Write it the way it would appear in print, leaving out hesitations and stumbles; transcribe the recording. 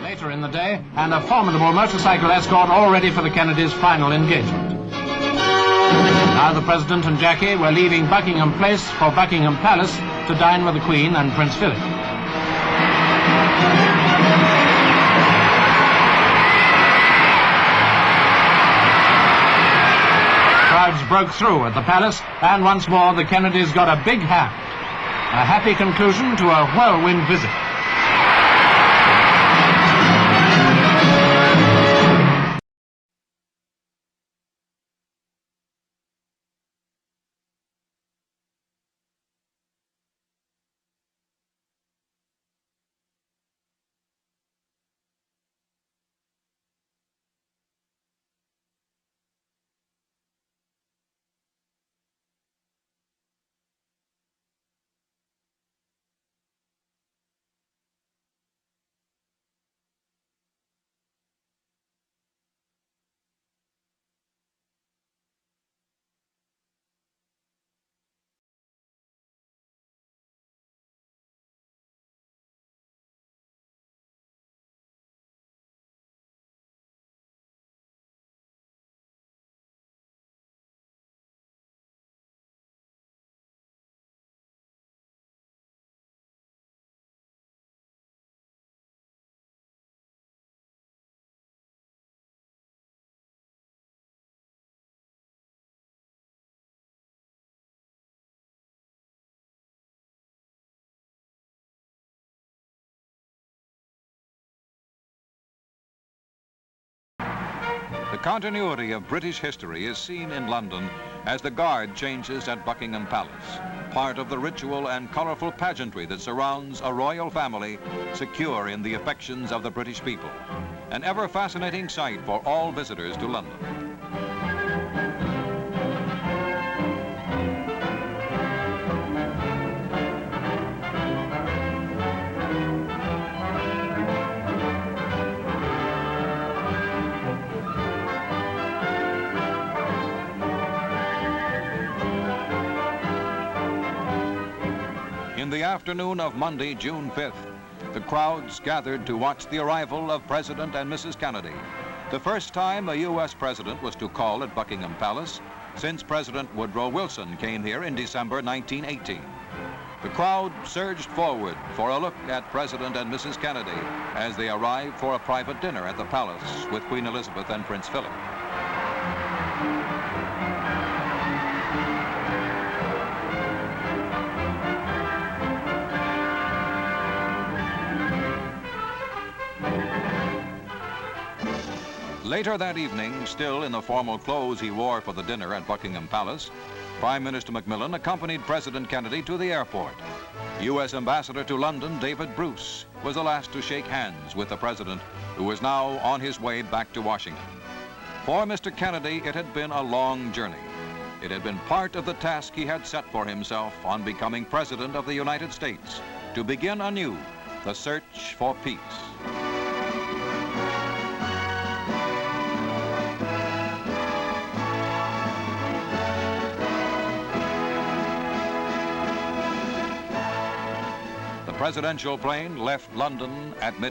Later in the day, and a formidable motorcycle escort all ready for the Kennedys' final engagement. Now the President and Jackie were leaving Buckingham Place for Buckingham Palace to dine with the Queen and Prince Philip. Crowds broke through at the palace, and once more the Kennedys got a big hand. A happy conclusion to a whirlwind visit. The continuity of British history is seen in London as the guard changes at Buckingham Palace, part of the ritual and colorful pageantry that surrounds a royal family secure in the affections of the British people. An ever fascinating sight for all visitors to London. In the afternoon of Monday, June 5th, the crowds gathered to watch the arrival of President and Mrs. Kennedy. The first time a U.S. president was to call at Buckingham Palace since President Woodrow Wilson came here in December 1918. The crowd surged forward for a look at President and Mrs. Kennedy as they arrived for a private dinner at the palace with Queen Elizabeth and Prince Philip. Later that evening, still in the formal clothes he wore for the dinner at Buckingham Palace, Prime Minister Macmillan accompanied President Kennedy to the airport. U.S. Ambassador to London, David Bruce, was the last to shake hands with the President, who was now on his way back to Washington. For Mr. Kennedy, it had been a long journey. It had been part of the task he had set for himself on becoming President of the United States, to begin anew the search for peace. The presidential plane left London at midnight.